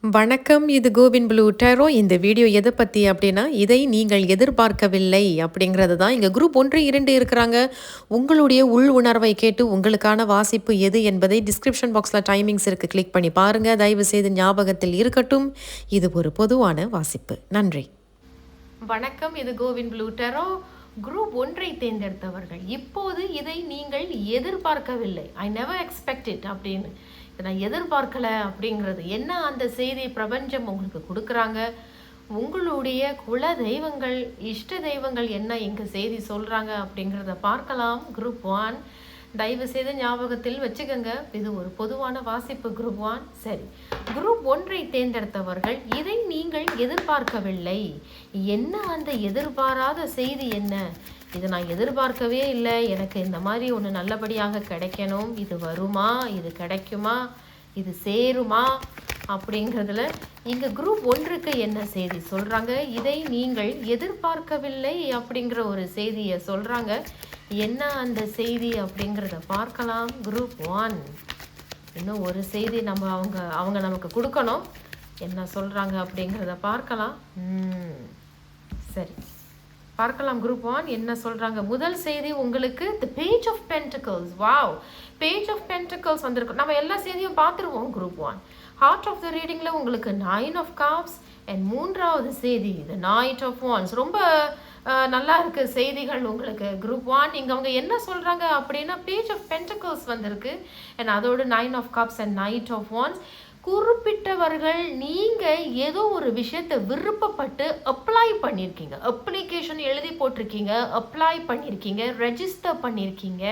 வணக்கம். இது CoWIN blue tarot. இந்த வீடியோ எதை பத்தி அப்படின்னா, இதை நீங்கள் எதிர்பார்க்கவில்லை அப்படிங்கிறது தான். இங்க குரூப் 1, 2 இருக்கிறாங்க. உங்களுடைய உள் உணர்வை கேட்டு உங்களுக்கான வாசிப்பு எது என்பதை டிஸ்கிரிப்ஷன் பாக்ஸ்ல டைமிங்ஸ் இருக்கு. கிளிக் பண்ணி பாருங்க. தயவு செய்து ஞாபகத்தில் இருக்கட்டும். இது ஒரு பொதுவான வாசிப்பு. நன்றி. வணக்கம். இது கோவின் ப்ளூ டேரோ. குரூப் 1ஐ தேர்ந்தெடுத்தவர்கள் இப்போது இதை நீங்கள் எதிர்பார்க்கவில்லை. ஐ நெவர் எக்ஸ்பெக்ட் இட் அப்படின்னு. இதை நான் எதிர்பார்க்கல அப்படிங்கிறது என்ன அந்த செய்தி பிரபஞ்சம் உங்களுக்கு கொடுக்குறாங்க. உங்களுடைய குல தெய்வங்கள் இஷ்ட தெய்வங்கள் என்ன இங்கே செய்தி சொல்கிறாங்க அப்படிங்கிறத பார்க்கலாம். குரூப் 1 தயவு செய்து ஞாபகத்தில் வச்சுக்கோங்க. இது ஒரு பொதுவான வாசிப்பு. குரூப் 1 சரி. குரூப் 1ஐ தேர்ந்தெடுத்தவர்கள் இதை நீங்கள் எதிர்பார்க்கவில்லை. என்ன அந்த எதிர்பாராத செய்தி என்ன? இதை நான் எதிர்பார்க்கவே இல்லை. எனக்கு இந்த மாதிரி ஒன்று நல்லபடியாக கிடைக்கணும். இது வருமா? இது கிடைக்குமா? இது சேருமா? அப்படிங்கிறதுல இங்கே குரூப் 1க்கு என்ன செய்தி சொல்கிறாங்க? இதை நீங்கள் எதிர்பார்க்கவில்லை அப்படிங்கிற ஒரு செய்தியை சொல்கிறாங்க. என்ன அந்த செய்தி அப்படிங்கிறத பார்க்கலாம். குரூப் 1 இன்னும் ஒரு செய்தி அவங்க நமக்கு கொடுக்கணும். என்ன சொல்கிறாங்க அப்படிங்கிறத பார்க்கலாம். சரி பார்க்கலாம். குரூப் 1 என்ன சொல்கிறாங்க? முதல் செய்தி உங்களுக்கு the page of pentacles. Wow, page of pentacles வந்திருக்கு. நம்ம எல்லா செய்தியும் பார்த்துருவோம். குரூப் 1 ஹார்ட் ஆஃப் த ரீடிங்கில் உங்களுக்கு 9 ஆஃப் கப்ஸ் அண்ட் மூன்றாவது செய்தி தி நைட் ஆஃப் வான்ஸ். ரொம்ப நல்லா இருக்கு செய்திகள் உங்களுக்கு. குரூப் 1 இங்கே அவங்க என்ன சொல்கிறாங்க அப்படின்னா பேஜ் ஆஃப் பென்டிகல்ஸ் வந்திருக்கு அண்ட் அதோடு 9 of cups and knight of wands. குறிப்பிட்டவர்கள் நீங்கள் ஏதோ ஒரு விஷயத்தை விருப்பப்பட்டு அப்ளை பண்ணியிருக்கீங்க. அப்ளிகேஷன் எழுதி போட்டிருக்கீங்க, அப்ளை பண்ணியிருக்கீங்க, ரெஜிஸ்டர் பண்ணியிருக்கீங்க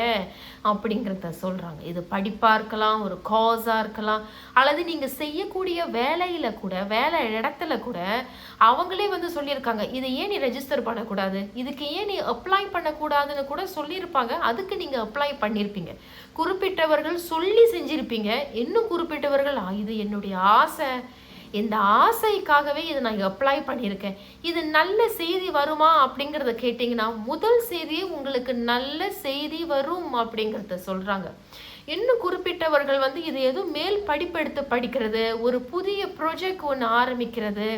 அப்படிங்கிறத சொல்கிறாங்க. இது படிப்பாக இருக்கலாம், ஒரு காஸாக இருக்கலாம், அல்லது நீங்கள் செய்யக்கூடிய வேலையில் கூட, வேலை இடத்துல கூட அவங்களே சொல்லியிருக்காங்க, இதை ஏன் நீ ரெஜிஸ்டர் பண்ணக்கூடாது, இதுக்கு ஏன் நீ அப்ளை பண்ணக்கூடாதுன்னு கூட சொல்லியிருப்பாங்க. அதுக்கு நீங்கள் அப்ளை பண்ணியிருப்பீங்க. குறிப்பிட்டவர்கள் சொல்லி செஞ்சுருப்பீங்க. இன்னும் குறிப்பிட்டவர்கள் இது என்னுடைய ஆசை, இந்த ஆசைக்காகவே இதை நான் அப்ளை பண்ணியிருக்கேன். இது நல்ல செய்தி வருமா அப்படிங்கிறத கேட்டிங்கன்னா முதல் செய்தி உங்களுக்கு நல்ல செய்தி வரும் அப்படிங்கிறத சொல்கிறாங்க. இன்னும் குறிப்பிட்டவர்கள் இது எதுவும் மேல் படிப்பெடுத்து படிக்கிறது, ஒரு புதிய ப்ராஜெக்ட் ஒன்று ஆரம்பிக்கிறது,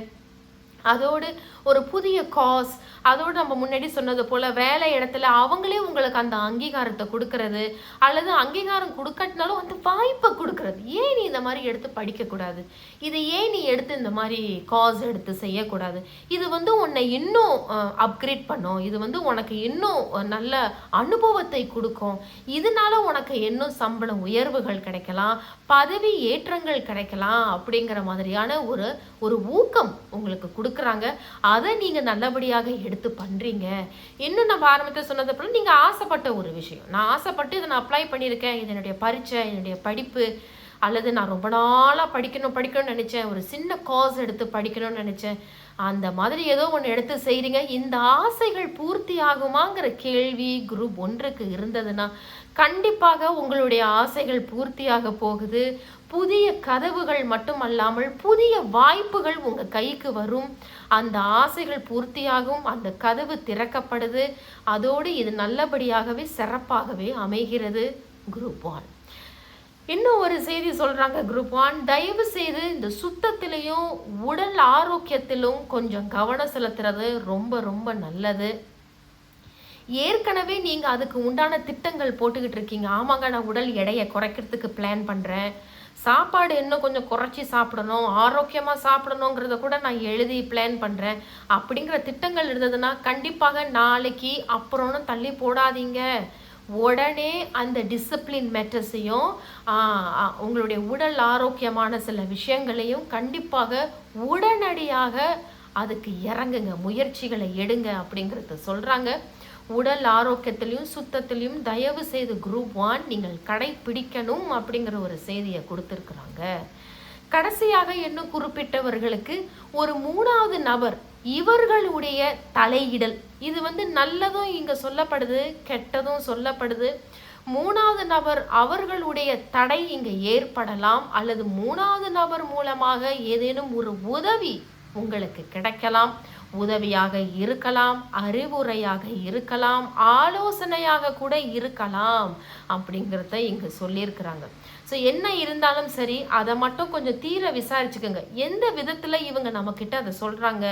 அதோடு ஒரு புதிய காஸ், அதோடு நம்ம முன்னாடி சொன்னது போல் வேலை இடத்துல அவங்களே உங்களுக்கு அந்த அங்கீகாரத்தை கொடுக்கறது, அல்லது அங்கீகாரம் கொடுக்கட்டினாலும் அந்த வாய்ப்பை கொடுக்கறது. ஏன் நீ இந்த மாதிரி எடுத்து படிக்கக்கூடாது, இது ஏன் நீ எடுத்து இந்த மாதிரி காஸ் எடுத்து செய்யக்கூடாது, இது உன்னை இன்னும் அப்கிரேட் பண்ணும், இது உனக்கு இன்னும் நல்ல அனுபவத்தை கொடுக்கும், இதனால உனக்கு இன்னும் சம்பளம் உயர்வுகள் கிடைக்கலாம், பதவி ஏற்றங்கள் கிடைக்கலாம் அப்படிங்கிற மாதிரியான ஒரு ஊக்கம் உங்களுக்கு கொடுக்குறாங்க. அதை நீங்கள் நல்லபடியாக எடுத்து பண்ணுறீங்க. இன்னும் நம்ம ஆரம்பத்தில் சொன்னது போல் நீங்கள் ஆசைப்பட்ட ஒரு விஷயம், நான் ஆசைப்பட்டு இதை நான் அப்ளை பண்ணியிருக்கேன், இது என்னுடைய பரீட்சை, என்னுடைய படிப்பு, அல்லது நான் ரொம்ப நாளாக படிக்கணும்னு நினச்சேன், ஒரு சின்ன காஸ் எடுத்து படிக்கணும்னு நினச்சேன், அந்த மாதிரி ஏதோ ஒன்று எடுத்து செய்கிறீங்க. இந்த ஆசைகள் பூர்த்தி ஆகுமாங்கிற கேள்வி குரூப் 1க்கு இருந்ததுன்னா கண்டிப்பாக உங்களுடைய ஆசைகள் பூர்த்தியாக போகுது. புதிய கதவுகள் மட்டும் அல்லாமல் புதிய வாய்ப்புகள் உங்கள் கைக்கு வரும். அந்த ஆசைகள் பூர்த்தியாகும், அந்த கதவு திறக்கப்படுது. அதோடு இது நல்லபடியாகவே சிறப்பாகவே அமைகிறது. குரூப் 1 இன்னும் ஒரு செய்தி சொல்கிறாங்க. குரூப் 1 தயவு செய்து இந்த சுத்தத்திலையும் உடல் ஆரோக்கியத்திலும் கொஞ்சம் கவனம் செலுத்துறது ரொம்ப ரொம்ப நல்லது. ஏற்கனவே நீங்கள் அதுக்கு உண்டான திட்டங்கள் போட்டுக்கிட்டு இருக்கீங்க. ஆமாங்க, நான் உடல் எடையை குறைக்கிறதுக்கு பிளான் பண்ணுறேன், சாப்பாடு இன்னும் கொஞ்சம் குறைச்சி சாப்பிடணும், ஆரோக்கியமாக சாப்பிடணுங்கிறத கூட நான் எழுதி பிளான் பண்ணுறேன் அப்படிங்கிற திட்டங்கள் இருந்ததுன்னா கண்டிப்பாக நாளைக்கு அப்புறம்னு தள்ளி போடாதீங்க. உடனே அந்த டிசிப்ளின் மெட்டர்ஸையும் உங்களுடைய உடல் ஆரோக்கியமான சில விஷயங்களையும் கண்டிப்பாக உடனடியாக அதுக்கு இறங்குங்க, முயற்சிகளை எடுங்க அப்படிங்கிறத சொல்கிறாங்க. உடல் ஆரோக்கியத்திலையும் சுத்தத்திலையும் தயவு செய்து குரூப் 1 நீங்கள் கடைப்பிடிக்கணும் அப்படிங்கிற ஒரு செய்தியை கொடுத்துருக்குறாங்க. கடைசியாக இன்னும் குறிப்பிட்டவர்களுக்கு ஒரு 3வது நபர் இவர்களுடைய தலையிடல், இது நல்லதும் இங்கே சொல்லப்படுது, கெட்டதும் சொல்லப்படுது. 3வது நபர் அவர்களுடைய தடை இங்கே ஏற்படலாம், அல்லது 3வது நபர் மூலமாக ஏதேனும் ஒரு உதவி உங்களுக்கு கிடைக்கலாம். உதவியாக இருக்கலாம், அறிவுரையாக இருக்கலாம், ஆலோசனையாக கூட இருக்கலாம் அப்படிங்கிறத இங்கே சொல்லியிருக்கிறாங்க. ஸோ என்ன இருந்தாலும் சரி, அதை மட்டும் கொஞ்சம் தீர விசாரிச்சுக்கோங்க. எந்த விதத்தில் இவங்க நம்மக்கிட்ட அதை சொல்கிறாங்க?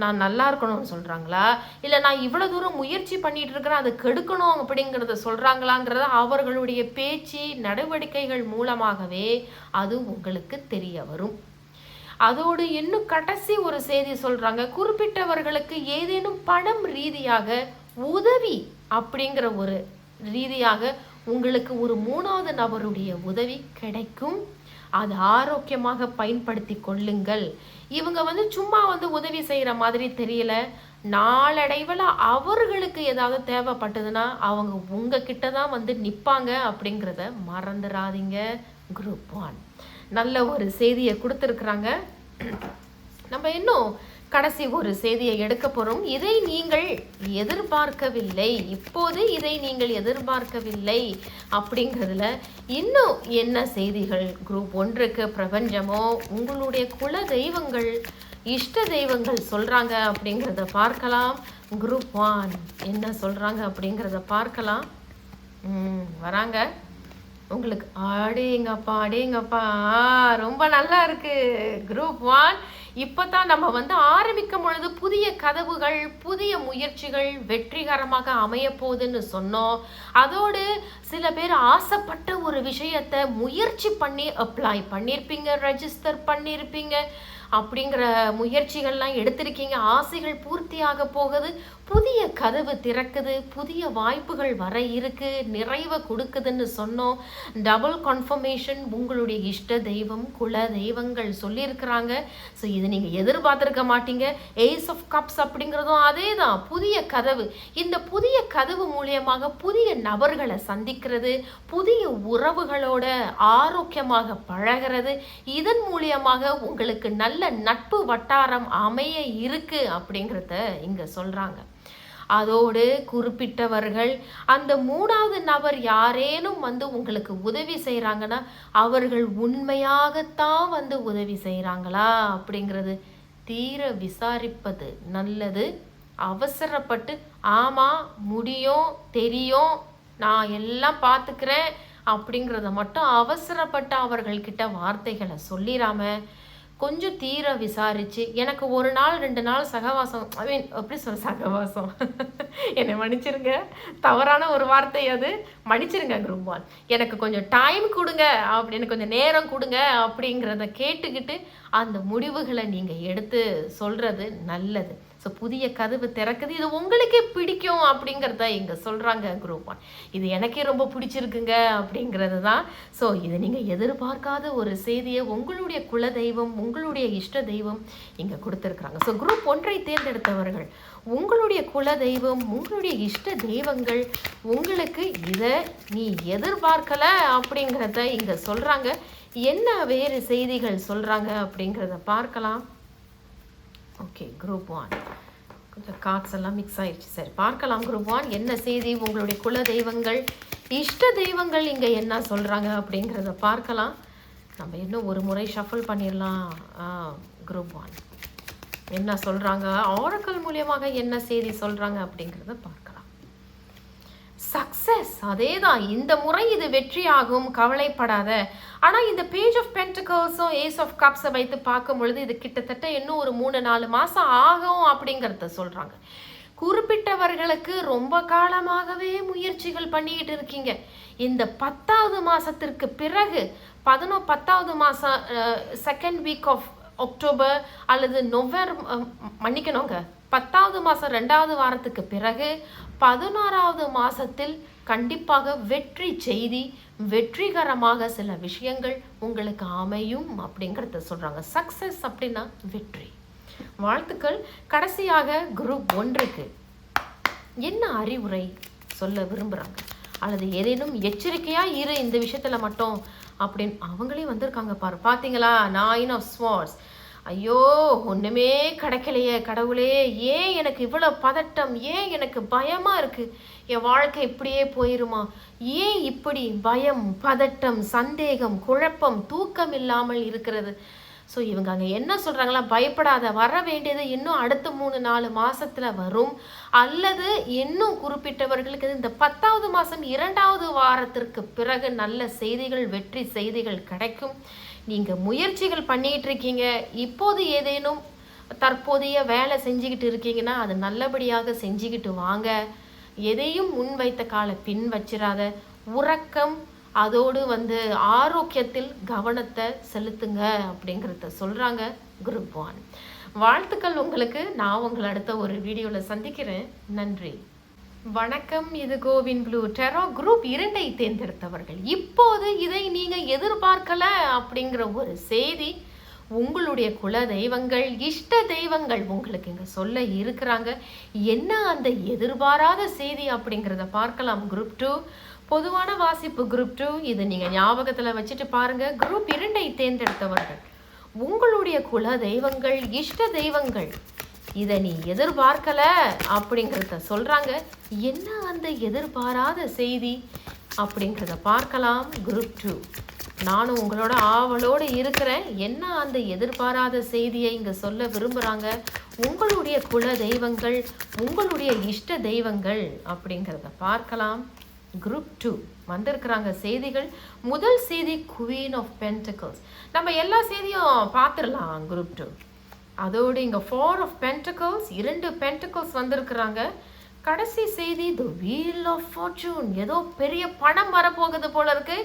நான் நல்லா இருக்கணும்னு சொல்கிறாங்களா, இல்லை நான் இவ்வளோ தூரம் முயற்சி பண்ணிட்டு இருக்கிறேன் அதை கெடுக்கணும் அப்படிங்கிறத சொல்கிறாங்களாங்கிறத அவர்களுடைய பேச்சு நடவடிக்கைகள் மூலமாகவே அது உங்களுக்கு தெரிய வரும். அதோடு இன்னும் கடைசி ஒரு செய்தி சொல்றாங்க. குறிப்பிட்டவர்களுக்கு ஏதேனும் பணம் ரீதியாக உதவி அப்படிங்கிற ஒரு ரீதியாக உங்களுக்கு ஒரு 3வது நபருடைய உதவி கிடைக்கும். அது ஆரோக்கியமாக பயன்படுத்தி கொள்ளுங்கள். இவங்க சும்மா உதவி செய்கிற மாதிரி தெரியல. நாளடைவில் அவர்களுக்கு ஏதாவது தேவைப்பட்டதுன்னா அவங்க உங்ககிட்ட தான் நிற்பாங்க அப்படிங்கிறத மறந்துடாதீங்க. குரூப் 1 நல்ல ஒரு செய்தியை கொடுத்துருக்குறாங்க. நம்ம இன்னும் கடைசி ஒரு செய்தியை எடுக்க போகிறோம். இதை நீங்கள் எதிர்பார்க்கவில்லை, இப்போது இதை நீங்கள் எதிர்பார்க்கவில்லை அப்படிங்கிறதுல இன்னும் என்ன செய்திகள் குரூப் 1க்கு பிரபஞ்சமோ உங்களுடைய குல தெய்வங்கள் இஷ்ட தெய்வங்கள் சொல்கிறாங்க அப்படிங்கிறத பார்க்கலாம். குரூப் 1 என்ன சொல்கிறாங்க அப்படிங்கிறத பார்க்கலாம். வராங்க உங்களுக்கு. அடேங்கப்பா ரொம்ப நல்லா இருக்கு. குரூப் 1 இப்போ தான் நம்ம ஆரம்பிக்கும் பொழுது புதிய கதவுகள் புதிய முயற்சிகள் வெற்றிகரமாக அமைய போகுதுன்னு சொன்னோம். அதோடு சில பேர் ஆசைப்பட்ட ஒரு விஷயத்தை முயற்சி பண்ணி அப்ளை பண்ணியிருப்பீங்க, ரெஜிஸ்டர் பண்ணியிருப்பீங்க, அப்படிங்கிற முயற்சிகள்லாம் எடுத்திருக்கீங்க. ஆசைகள் பூர்த்தியாக போகுது, புதிய கதவு திறக்குது, புதிய வாய்ப்புகள் வர இருக்கு, நிறைவை கொடுக்குதுன்னு சொன்னோம். டபுள் கன்ஃபர்மேஷன் உங்களுடைய இஷ்ட தெய்வம் குல தெய்வங்கள் சொல்லியிருக்கிறாங்க. ஸோ இது நீங்கள் எதிர்பார்த்துருக்க மாட்டீங்க. ஏஸ் ஆஃப் கப்ஸ் அப்படிங்கிறதும் அதே தான், புதிய கதவு. இந்த புதிய கதவு மூலியமாக புதிய நபர்களை சந்திக்கிறது, புதிய உறவுகளோட ஆரோக்கியமாக பழகிறது, இதன் மூலியமாக உங்களுக்கு நல்ல நட்பு வட்டாரம் அமைய இருக்கு அப்படிங்கிறத இங்க சொல்றாங்க. அதோடு குறிப்பிட்டவர்கள் அந்த 3வது நபர் யாரேனும் உங்களுக்கு உதவி செய்கிறாங்கன்னா அவர்கள் உண்மையாகத்தான் உதவி செய்கிறாங்களா அப்படிங்கிறது தீர விசாரிப்பது நல்லது. அவசரப்பட்டு ஆமாம் முடியும் தெரியும் நான் எல்லாம் பார்த்துக்கிறேன் அப்படிங்கிறத மட்டும் அவசரப்பட்டு அவர்கள்கிட்ட வார்த்தைகளை சொல்லிடாம கொஞ்சம் தீர விசாரித்து, எனக்கு 1 நாள் 2 நாள் சகவாசம் எப்படி சகவாசம் என்னை மன்னிச்சிருங்க, தவறான ஒரு வார்த்தை அது, மன்னிச்சிருங்க குரூப் 1. எனக்கு கொஞ்சம் டைம் கொடுங்க அப்படின்னு, கொஞ்சம் நேரம் கொடுங்க அப்படிங்கிறத கேட்டுக்கிட்டு அந்த முடிவுகளை நீங்கள் எடுத்து சொல்கிறது நல்லது. ஸோ புதிய கதவு திறக்குது, இது உங்களுக்கே பிடிக்கும் அப்படிங்கிறத இங்கே சொல்கிறாங்க குரூப் 1. இது எனக்கே ரொம்ப பிடிச்சிருக்குங்க அப்படிங்கிறது தான். ஸோ இதை நீங்கள் எதிர்பார்க்காத ஒரு செய்தியை உங்களுடைய குல தெய்வம் உங்களுடைய இஷ்ட தெய்வம் இங்கே கொடுத்துருக்குறாங்க. ஸோ குரூப் 1ஐ தேர்ந்தெடுத்தவர்கள் உங்களுடைய குல தெய்வம் உங்களுடைய இஷ்ட தெய்வங்கள் உங்களுக்கு இதை நீ எதிர்பார்க்கல அப்படிங்கிறத இங்கே சொல்கிறாங்க. என்ன வேறு செய்திகள் சொல்கிறாங்க அப்படிங்கிறத பார்க்கலாம். ஓகே குரூப் 1 கொஞ்சம் கார்ட்ஸ் எல்லாம் மிக்ஸ் ஆயிடுச்சு. சரி பார்க்கலாம் குரூப் 1 என்ன செய்தி உங்களுடைய குல தெய்வங்கள் இஷ்ட தெய்வங்கள் இங்கே என்ன சொல்கிறாங்க அப்படிங்கிறத பார்க்கலாம். நம்ம இன்னும் ஒரு முறை ஷஃபிள் பண்ணிடலாம். குரூப் 1 என்ன சொல்கிறாங்க, ஆரக்கல் மூலியமாக என்ன செய்தி சொல்கிறாங்க அப்படிங்கிறத பார்க்கலாம். சக்ஸஸ், அதே தான், இந்த முறை இது வெற்றியாகும், கவலைப்படாத. ஆனால் இந்த பேஜ் ஆஃப் பென்டிகல்ஸும் ஏஸ் ஆஃப் கப்ஸை வைத்து பார்க்கும் பொழுது இது கிட்டத்தட்ட இன்னும் ஒரு 3-4 மாதம் ஆகும் அப்படிங்கிறத சொல்கிறாங்க. குறிப்பிட்டவர்களுக்கு ரொம்ப காலமாகவே முயற்சிகள் பண்ணிக்கிட்டு இருக்கீங்க. இந்த 10வது மாதத்திற்கு பிறகு 10வது மாதம் செகண்ட் வீக் ஆஃப் அக்டோபர் அல்லது நவம்பர், மன்னிக்கணுங்க, 10வது மாதம் 2வது வாரத்துக்கு பிறகு 11வது மாதத்தில் கண்டிப்பாக வெற்றி செய்தி, வெற்றிகரமாக சில விஷயங்கள் உங்களுக்கு அமையும் அப்படிங்கிறத சொல்கிறாங்க. சக்ஸஸ் அப்படின்னா வெற்றி. வாழ்த்துக்கள். கடைசியாக குரூப் 1க்கு என்ன அறிவுரை சொல்ல விரும்புகிறாங்க அல்லது ஏதேனும் எச்சரிக்கையாக இரு இந்த விஷயத்தில் மட்டும் அப்படின்னு அவங்களே வந்திருக்காங்க பாரு, பார்த்தீங்களா? 9 ஆஃப் ஸ்வார்ட்ஸ். ஐயோ ஒன்றுமே கிடைக்கலையே கடவுளே, ஏன் எனக்கு இவ்வளோ பதட்டம், ஏன் எனக்கு பயமாக இருக்குது, என் வாழ்க்கை இப்படியே போயிருமா, ஏன் இப்படி பயம் பதட்டம் சந்தேகம் குழப்பம் தூக்கம் இல்லாமல் இருக்கிறது. ஸோ இவங்க அங்கே என்ன சொல்கிறாங்களா, பயப்படாத, வர வேண்டியது இன்னும் அடுத்த 3-4 மாதத்தில் வரும், அல்லது இன்னும் குறிப்பிட்டவர்களுக்கு இந்த 10வது மாதம் 2வது வாரத்திற்கு பிறகு நல்ல செய்திகள், வெற்றி செய்திகள் கிடைக்கும். நீங்கள் முயற்சிகள் பண்ணிகிட்டு இருக்கீங்க, இப்போது ஏதேனும் தற்போதைய வேலை செஞ்சுக்கிட்டு இருக்கீங்கன்னா அது நல்லபடியாக செஞ்சுக்கிட்டு வாங்க. எதையும் முன் வைத்த காலை பின் வச்சிடாத. உறக்கம், அதோடு ஆரோக்கியத்தில் கவனத்தை செலுத்துங்க அப்படிங்கிறத சொல்கிறாங்க குரூப் 1. வாழ்த்துக்கள் உங்களுக்கு. நான் உங்களை அடுத்த ஒரு வீடியோவில் சந்திக்கிறேன். நன்றி, வணக்கம். இது கோவின் ப்ளூ டெரோ குரூப் 2ஐ தேர்ந்தெடுத்தவர்கள். இப்போது இதை நீங்கள் எதிர்பார்க்கல அப்படிங்கிற ஒரு செய்தி உங்களுடைய குல தெய்வங்கள், இஷ்ட தெய்வங்கள் உங்களுக்கு இங்கே சொல்ல இருக்கிறாங்க. என்ன அந்த எதிர்பாராத செய்தி அப்படிங்கிறத பார்க்கலாம். குரூப் 2 பொதுவான வாசிப்பு. குரூப் 2 இது நீங்கள் ஞாபகத்தில் வச்சுட்டு பாருங்கள். குரூப் 2ஐ தேர்ந்தெடுத்தவர்கள் உங்களுடைய குல தெய்வங்கள், இஷ்ட தெய்வங்கள் இதை நீ எதிர்பார்க்கல அப்படிங்கிறத சொல்கிறாங்க. என்ன அந்த எதிர்பாராத செய்தி அப்படிங்கிறத பார்க்கலாம். குரூப் 2 நானும் உங்களோட ஆவலோடு இருக்கிறேன். என்ன அந்த எதிர்பாராத செய்தியை இங்கே சொல்ல விரும்புகிறாங்க உங்களுடைய குல தெய்வங்கள், உங்களுடைய இஷ்ட தெய்வங்கள் அப்படிங்கிறத பார்க்கலாம். குரூப் 2 வந்திருக்கிறாங்க செய்திகள். முதல் செய்தி குவீன் ஆஃப் பென்டக்கிள்ஸ். நம்ம எல்லா செய்தியும் பார்த்துடலாம். குரூப் 2 அதோடு இங்கே 4 ஆஃப் பென்டக்கிள்ஸ், 2 பென்டக்கிள்ஸ் வந்திருக்கிறாங்க. கடைசி செய்தி தி வீல் ஆஃப் ஃபார்ச்சூன். ஏதோ பெரிய பணம் வரப்போகுது போல இருக்கு.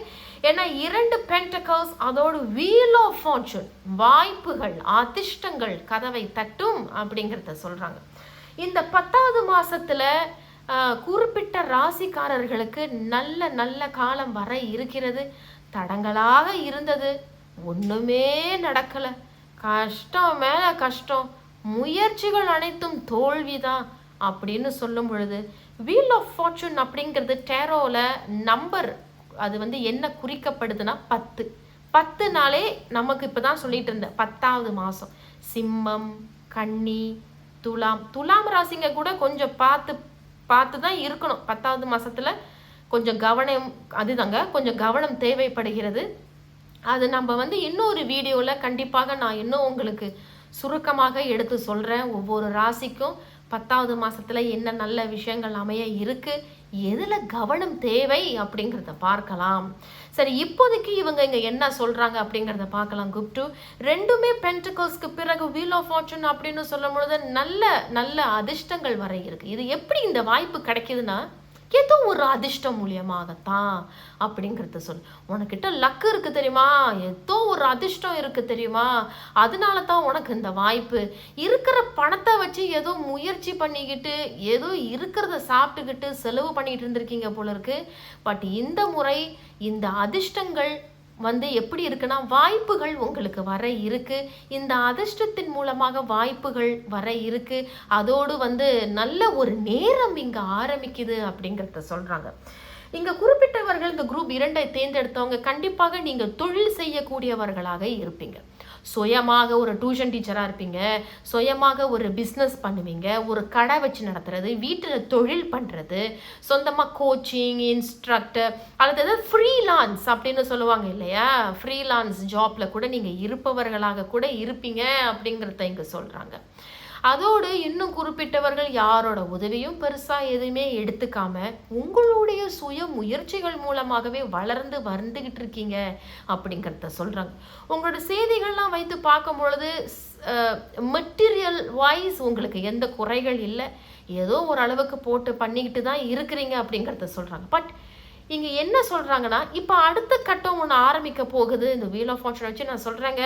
ஏன்னா 2 பென்டக்கிள்ஸ் அதோடு வீல் ஆஃப் ஃபார்ச்சூன், வாய்ப்புகள், அதிர்ஷ்டங்கள் கதவை தட்டும் அப்படிங்கிறத சொல்கிறாங்க. இந்த 10வது மாதத்தில் குறிப்பிட்ட ராசிக்காரர்களுக்கு நல்ல நல்ல காலம் வர இருக்கிறது. தடங்களாக இருந்தது, ஒன்றுமே நடக்கலை, கஷ்டம் மேலே கஷ்டம், முயற்சிகள் அனைத்தும் தோல்விதான் அப்படின்னு சொல்லும் பொழுது வீல் ஆஃப் ஃபார்ச்சூன் அப்படிங்கிறது டேரோவில் நம்பர், அது என்ன குறிக்கப்படுதுன்னா 10. 10நாலே நமக்கு இப்போ தான் சொல்லிட்டு இருந்தேன் 10வது மாதம். சிம்மம், கன்னி, துலாம் ராசிங்க கூட கொஞ்சம் பார்த்து தான் இருக்கணும். 10வது மாதத்தில் கொஞ்சம் கவனம், அதுதாங்க கொஞ்சம் கவனம் தேவைப்படுகிறது. அது நம்ம இன்னொரு வீடியோவில் கண்டிப்பாக நான் இன்னும் உங்களுக்கு சுருக்கமாக எடுத்து சொல்கிறேன். ஒவ்வொரு ராசிக்கும் 10வது மாதத்தில் என்ன நல்ல விஷயங்கள் அமைய இருக்குது, எதில் கவனம் தேவை அப்படிங்கிறத பார்க்கலாம். சரி, இப்போதைக்கு இவங்க இங்கே என்ன சொல்கிறாங்க அப்படிங்கிறத பார்க்கலாம். குரூப் 2 2மே பென்டக்கிள்ஸ்க்கு பிறகு வீல் ஆஃப் ஃபார்ச்சூன் அப்படின்னு சொல்லும் பொழுது நல்ல நல்ல அதிர்ஷ்டங்கள் வர இருக்குது. இது எப்படி இந்த வாய்ப்பு கிடைக்குதுன்னா ஏதோ ஒரு அதிர்ஷ்டம் மூலியமாகத்தான் அப்படிங்கிறத சொல். உனக்கிட்ட லக்கு இருக்குது தெரியுமா, ஏதோ ஒரு அதிர்ஷ்டம் இருக்குது தெரியுமா, அதனால தான் உனக்கு இந்த வாய்ப்பு. இருக்கிற பணத்தை வச்சு ஏதோ முயற்சி பண்ணிக்கிட்டு ஏதோ இருக்கிறத சாப்பிட்டுக்கிட்டு செலவு பண்ணிக்கிட்டு இருந்திருக்கீங்க போல இருக்கு. பட் இந்த முறை இந்த அதிர்ஷ்டங்கள் எப்படி இருக்குன்னா வாய்ப்புகள் உங்களுக்கு வர இருக்கு. இந்த அதிர்ஷ்டத்தின் மூலமாக வாய்ப்புகள் வர இருக்கு. அதோடு நல்ல ஒரு நேரம் இங்கே ஆரம்பிக்குது அப்படிங்கிறத சொல்கிறாங்க. இங்கே குறிப்பிட்டவர்கள் இந்த குரூப் 2ஐ தேர்ந்தெடுத்தவங்க கண்டிப்பாக நீங்கள் தொழில் செய்யக்கூடியவர்களாக இருப்பீங்க. சுயமாக ஒரு டியூஷன் டீச்சராக இருப்பீங்க, சுயமாக ஒரு பிஸ்னஸ் பண்ணுவீங்க, ஒரு கடை வச்சு நடத்துறது, வீட்டில் தொழில் பண்ணுறது, சொந்தமாக கோச்சிங், இன்ஸ்ட்ரக்டர் அல்லது ஏதாவது ஃப்ரீலான்ஸ் அப்படின்னு சொல்லுவாங்க இல்லையா, ஃப்ரீலான்ஸ் ஜாப்பில் கூட நீங்கள் இருப்பவர்களாக கூட இருப்பீங்க அப்படிங்கிறத இங்கே சொல்கிறாங்க. அதோடு இன்னும் குறிப்பிட்டவர்கள் யாரோட உதவியும் பெருசாக எதுவுமே எடுத்துக்காம உங்களுடைய சுய முயற்சிகள் மூலமாகவே வளர்ந்து வந்துக்கிட்டு இருக்கீங்க அப்படிங்கிறத சொல்கிறாங்க. உங்களோட செய்திகள்லாம் வைத்து பார்க்கும் பொழுது மெட்டீரியல் வைஸ் உங்களுக்கு எந்த குறைகள் இல்லை, ஏதோ ஒரு அளவுக்கு போட்டு பண்ணிக்கிட்டு தான் இருக்கிறீங்க அப்படிங்கிறத சொல்கிறாங்க. பட் இங்கே என்ன சொல்கிறாங்கன்னா இப்போ அடுத்த கட்டம் ஒன்று ஆரம்பிக்க போகுது. இந்த வீல் ஆஃப் ஃபார்ச்சூன் வச்சு நான் சொல்கிறேங்க,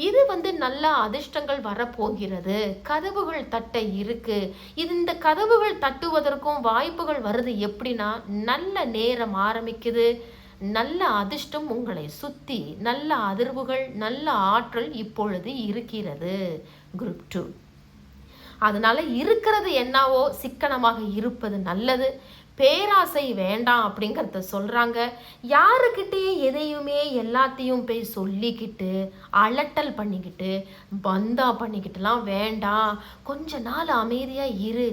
இது நல்ல அதிர்ஷ்டங்கள் வரப்போகிறது, கதவுகள் தட்ட இருக்குது. இந்த கதவுகள் தட்டுவதற்கும் வாய்ப்புகள் வருது எப்படின்னா நல்ல நேரம் ஆரம்பிக்குது, நல்ல அதிர்ஷ்டம் உங்களை சுற்றி, நல்ல அதிர்வுகள், நல்ல ஆற்றல் இப்பொழுது இருக்கிறது. குரூப் 2 அதனால இருக்கிறது என்னவோ சிக்கனமாக இருப்பது நல்லது. பேராசை வேண்டாம் அப்படிங்கிறத சொல்கிறாங்க. யாருக்கிட்டேயே எதையுமே எல்லாத்தையும் போய் சொல்லிக்கிட்டு அலட்டல் பண்ணிக்கிட்டு பந்தா பண்ணிக்கிட்டுலாம் வேண்டாம். கொஞ்ச நாள் அமைதியாக இரு,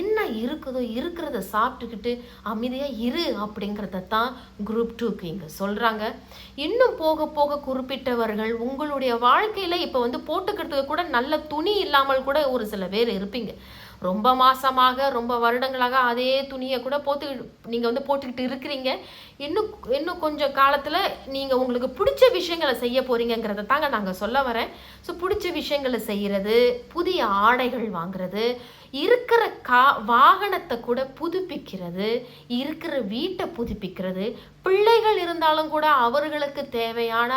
என்ன இருக்குதோ இருக்கிறத சாப்பிட்டுக்கிட்டு அமைதியாக இரு அப்படிங்கிறத தான் குரூப் 2க்கு இங்கே சொல்கிறாங்க. இன்னும் போக போக குறிப்பிட்டவர்கள் உங்களுடைய வாழ்க்கையில் இப்போ வந்து போட்டுக்கிறதுக்கு கூட நல்ல துணி இல்லாமல் கூட ஒரு சில பேர் இருப்பீங்க. ரொம்ப மாசமாக ரொம்ப வருடங்களாக அதே துணியை கூட நீங்கள் வந்து போட்டுக்கிட்டு இருக்கிறீங்க. இன்னும் கொஞ்சம் காலத்தில் நீங்கள் உங்களுக்கு பிடிச்ச விஷயங்களை செய்ய போகிறீங்கிறத தாங்க நாங்கள் சொல்ல வரேன். ஸோ பிடிச்ச விஷயங்களை செய்கிறது, புதிய ஆடைகள் வாங்குறது, இருக்கிற வாகனத்தை கூட புதுப்பிக்கிறது, இருக்கிற வீட்டை புதுப்பிக்கிறது, பிள்ளைகள் இருந்தாலும் கூட அவர்களுக்கு தேவையான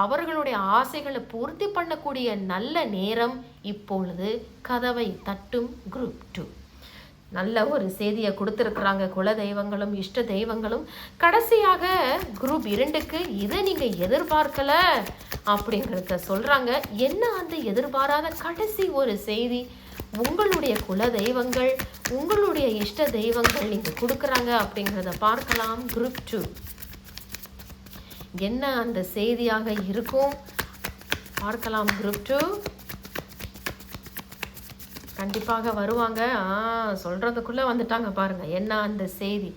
அவர்களுடைய ஆசைகளை பூர்த்தி பண்ணக்கூடிய நல்ல நேரம் இப்பொழுது கதவை தட்டும் குரூப் 2. நல்ல ஒரு செய்தியை கொடுத்துருக்குறாங்க குல தெய்வங்களும் இஷ்ட தெய்வங்களும். கடைசியாக குரூப் 2க்கு இதை நீங்கள் எதிர்பார்க்கல அப்படிங்கிறத சொல்கிறாங்க. என்ன அந்த எதிர்பாராத கடைசி ஒரு செய்தி உங்களுடைய குல தெய்வங்கள் உங்களுடைய இஷ்ட தெய்வங்கள் இங்கே கொடுக்குறாங்க அப்படிங்கிறத பார்க்கலாம். குரூப் 2 என்ன அந்த செய்தியாக இருக்கும் பார்க்கலாம். குரூப் 2 கண்டிப்பாக வருவாங்க. சொல்கிறதுக்குள்ளே வந்துட்டாங்க பாருங்க. என்ன அந்த செய்தி?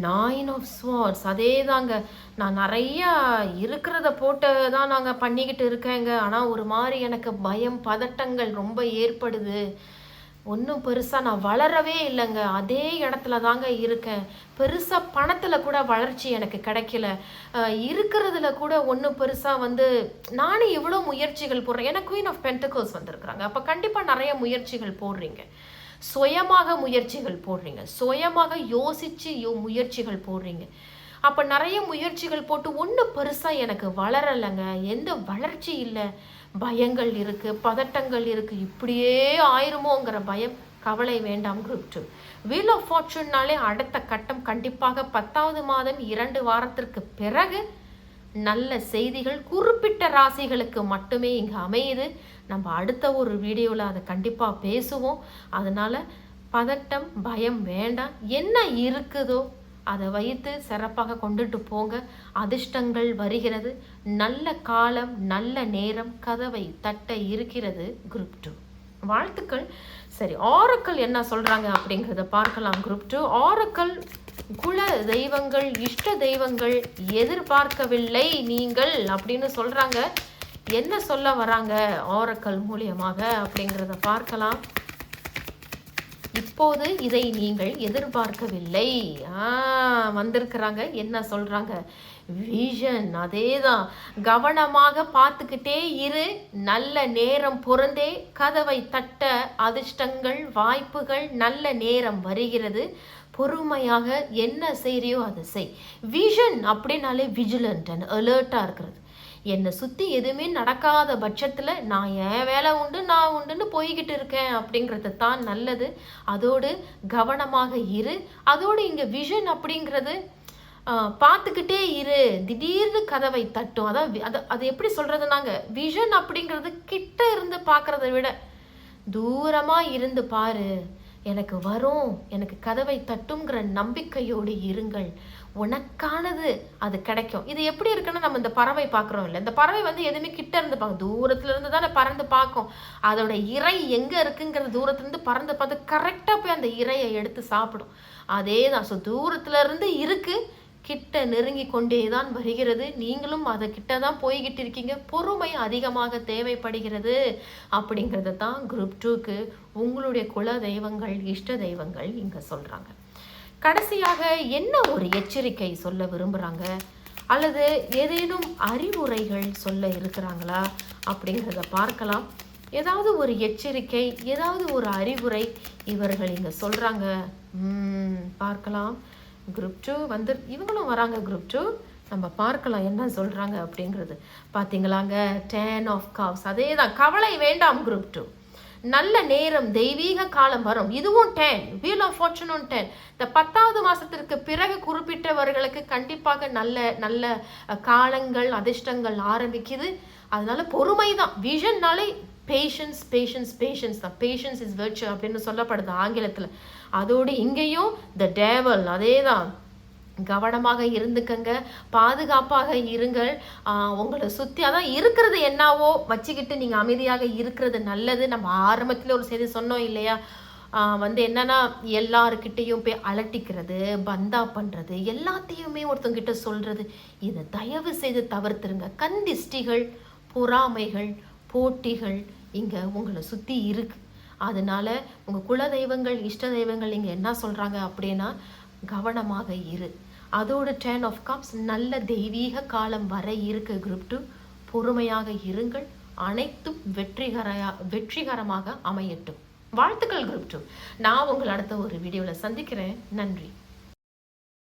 9 of Swords. அதே தாங்க, நான் நிறையா இருக்கிறத போட்டு தான் நாங்கள் பண்ணிக்கிட்டு இருக்கேங்க. ஆனால் ஒரு மாதிரி எனக்கு பயம் பதட்டங்கள் ரொம்ப ஏற்படுது. ஒன்றும் பெருசாக நான் வளரவே இல்லைங்க, அதே இடத்துல தாங்க இருக்கேன். பெருசாக பணத்தில் கூட வளர்ச்சி எனக்கு கிடைக்கல. இருக்கிறதுல கூட ஒன்றும் பெருசாக வந்து நானும் இவ்வளோ முயற்சிகள் போடுறேன். ஏன்னா குயின் ஆஃப் பென்டகல்ஸ் வந்திருக்கிறாங்க. அப்போ கண்டிப்பாக நிறைய முயற்சிகள் போடுறீங்க, சுயமாக முயற்சிகள் போடுறீங்க, சுயமாக யோசித்து முயற்சிகள் போடுறீங்க. அப்போ நிறைய முயற்சிகள் போட்டு ஒன்றும் பெருசாக எனக்கு வளரலைங்க, எந்த வளர்ச்சி இல்லை. பயங்கள் இருக்குது, பதட்டங்கள் இருக்குது, இப்படியே ஆயிருமோங்கிற பயம் கவலை வேண்டாம். குரூப் 2 வீல் ஆஃப் ஃபார்ச்சூன்னாலே அடுத்த கட்டம் கண்டிப்பாக 10வது மாதம் 2 வாரத்திற்கு பிறகு நல்ல செய்திகள் குறிப்பிட்ட ராசிகளுக்கு மட்டுமே இங்கே அமையுது. நம்ம அடுத்த ஒரு வீடியோவில் அதை கண்டிப்பாக பேசுவோம். அதனால் பதட்டம் பயம் வேண்டாம். என்ன இருக்குதோ அதை வைத்து சிறப்பாக கொண்டுட்டு போங்க. அதிர்ஷ்டங்கள் வருகிறது. நல்ல காலம் நல்ல நேரம் கதவை தட்ட இருக்கிறது. குரூப் 2 வாழ்த்துக்கள். சரி, ஆரக்கல் என்ன சொல்கிறாங்க அப்படிங்கிறத பார்க்கலாம். குரூப் 2 ஆரக்கல் குல தெய்வங்கள் இஷ்ட தெய்வங்கள் எதிர்பார்க்கவில்லை நீங்கள் அப்படின்னு சொல்கிறாங்க. என்ன சொல்ல வராங்க ஆரக்கல் மூலியமாக அப்படிங்கிறத பார்க்கலாம். இப்போது இதை நீங்கள் எதிர்பார்க்கவில்லை. வந்திருக்கிறாங்க. என்ன சொல்றாங்க? விஷன். அதே தான், கவனமாக பார்த்துக்கிட்டே இரு, நல்ல நேரம் பொருந்தே கதவை தட்ட அதிர்ஷ்டங்கள் வாய்ப்புகள் நல்ல நேரம் வருகிறது. பொறுமையாக என்ன செய்யறியோ அதை செய். விஷன் அப்படின்னாலே விஜிலண்ட் அண்ட் அலர்ட்டாக இருக்கிறது. என்னை சுற்றி எதுவுமே நடக்காத பட்சத்தில் நான் என் வேலை உண்டு நான் உண்டுன்னு போய்கிட்டு இருக்கேன் அப்படிங்கிறது தான் நல்லது. அதோடு கவனமாக இரு. அதோடு இங்கே விஷன் அப்படிங்கிறது பார்த்துக்கிட்டே இரு, திடீர்னு கதவை தட்டும். அதான் அது எப்படி சொல்கிறதுனாங்க, விஷன் அப்படிங்கிறது கிட்ட இருந்து பார்க்குறத விட தூரமாக இருந்து பாரு, எனக்கு வரும், எனக்கு கதவை தட்டுங்கிற நம்பிக்கையோடு இருங்கள், உனக்கானது அது கிடைக்கும். இது எப்படி இருக்குன்னா, நம்ம இந்த பறவை பார்க்குறோம் இல்லை, இந்த பறவை வந்து எதுவுமே கிட்ட இருந்து பார்க்கும், தூரத்துல இருந்து தானே பறந்து பார்க்கும். அதோட இறை எங்கே இருக்குங்கிற தூரத்துலேருந்து பறந்து பார்த்து கரெக்டாக போய் அந்த இறையை எடுத்து சாப்பிடும். அதே தான். ஸோ தூரத்துல இருந்து இருக்கு, கிட்ட நெருங்கி கொண்டே தான் வருகிறது. நீங்களும் அதை கிட்ட தான் போய்கிட்டு இருக்கீங்க. பொறுமை அதிகமாக தேவைப்படுகிறது அப்படிங்கிறது தான் குரூப் 2க்கு உங்களுடைய குல தெய்வங்கள் இஷ்ட தெய்வங்கள் இங்கே சொல்கிறாங்க. கடைசியாக என்ன ஒரு எச்சரிக்கை சொல்ல விரும்புகிறாங்க, அல்லது ஏதேனும் அறிவுரைகள் சொல்ல இருக்கிறாங்களா அப்படிங்கிறத பார்க்கலாம். ஏதாவது ஒரு எச்சரிக்கை, ஏதாவது ஒரு அறிவுரை இவர்கள் இங்கே சொல்கிறாங்க. பார்க்கலாம். குரூப் 2 வந்து இவங்களும் வராங்க. குரூப் 2 நம்ம பார்க்கலாம் என்ன சொல்கிறாங்க அப்படிங்கிறது. பார்த்தீங்களாங்க, 10 of Cups. அதே தான், கவலை வேண்டாம் குரூப் 2. நல்ல நேரம் தெய்வீக காலம் வரும். இதுவும் 10, வீல் ஆஃப் ஃபார்ச்சூனும் 10. இந்த 10வது மாதத்திற்கு பிறகு குறிப்பிட்டவர்களுக்கு கண்டிப்பாக நல்ல நல்ல காலங்கள் அதிர்ஷ்டங்கள் ஆரம்பிக்குது. அதனால பொறுமை தான். விஷன்னாலே பேஷன்ஸ் பேஷன்ஸ் பேஷன்ஸ் தான். பேஷன்ஸ் இஸ் வெர்ச்சு அப்படின்னு சொல்லப்படுது ஆங்கிலத்தில். அதோடு இங்கேயும் த டேவல் அதே தான். கவனமாக இருந்துக்கங்க, பாதுகாப்பாக இருங்கள். உங்களை சுற்றி அதான் இருக்கிறது என்னவோ வச்சுக்கிட்டு நீங்கள் அமைதியாக இருக்கிறது நல்லது. நம்ம ஆரம்பத்தில் ஒரு செய்தி சொன்னோம் இல்லையா, என்னன்னா எல்லாருக்கிட்டையும் போய் அலட்டிக்கிறது, பந்தா பண்ணுறது, எல்லாத்தையுமே ஒருத்தங்கிட்ட சொல்கிறது, இதை தயவு செய்து தவிர்த்துருங்க. கந்திஷ்டிகள், பொறாமைகள், போட்டிகள் இங்கே உங்களை சுற்றி இருக்கு. அதனால உங்கள் குல தெய்வங்கள், இஷ்ட தெய்வங்கள் இங்கே என்ன சொல்கிறாங்க அப்படின்னா, கவனமாக இரு. அதோட 10 of Cups நல்ல தெய்வீக காலம் வர இருக்கு. குரூப் 2 பொறுமையாக இருங்கள், அனைத்தும் வெற்றிகரமாக அமையட்டும். வாழ்த்துக்கள் குரூப் 2. நான் உங்களை அடுத்த ஒரு வீடியோவில் சந்திக்கிறேன். நன்றி.